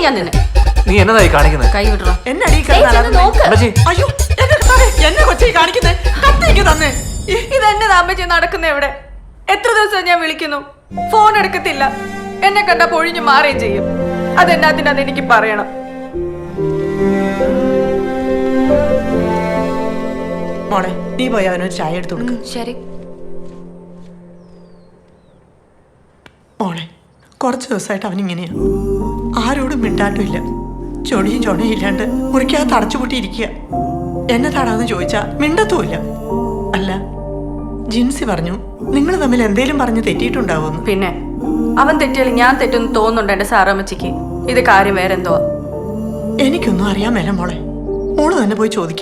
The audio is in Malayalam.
ഞാൻ നിന്നെ. നീ എന്നതായി കാണിക്കുന്നത്? കൈ വിടറോ. എന്നെ അടിയിൽ അയ്യോ എന്നെ കൊച്ചി കാണിക്കുന്നേ. കത്തേക്ക് തന്നെ. ഇതെന്നതാ അമ്മച്ചി നടക്കുന്ന എവിടെ? എത്ര ദിവസം ഞാൻ വിളിക്കുന്നു, ഫോൺ എടുക്കത്തില്ല. എന്നെ കണ്ട പൊഴിഞ്ഞു മാറുകയും ചെയ്യും. അതെന്നാത്തിനാന്ന് എനിക്ക് പറയണം. മോളെ നീ പോയി അവനൊരു ചായ എടുത്തു കൊടുക്കും. ശരി മോളെ, കുറച്ച് ദിവസമായിട്ട് അവനിങ്ങനെയാ. ആരോടും മിണ്ടാട്ടുമില്ല, ചൊടിയും ചൊടയും ഇല്ലാണ്ട് മുറിക്കകത്ത് അടച്ചുപൂട്ടിയിരിക്കുക. എന്നെ താടാന്ന് ചോദിച്ചാ മിണ്ടത്തുമില്ല. അല്ല, ജിൻസി പറഞ്ഞു നിങ്ങൾ തമ്മിൽ എന്തേലും പറഞ്ഞ് തെറ്റിയിട്ടുണ്ടാവുമെന്ന്. പിന്നെ അവൻ തെറ്റിയാൽ ഞാൻ തെറ്റെന്ന് തോന്നുന്നുണ്ട് എന്റെ സാറാമ്മച്ചിക്ക്. ഇത് കാര്യം വേറെന്തോ. എനിക്കൊന്നും അറിയാൻ മേല മോളെ. മോള് തന്നെ പോയി ചോദിക്കും.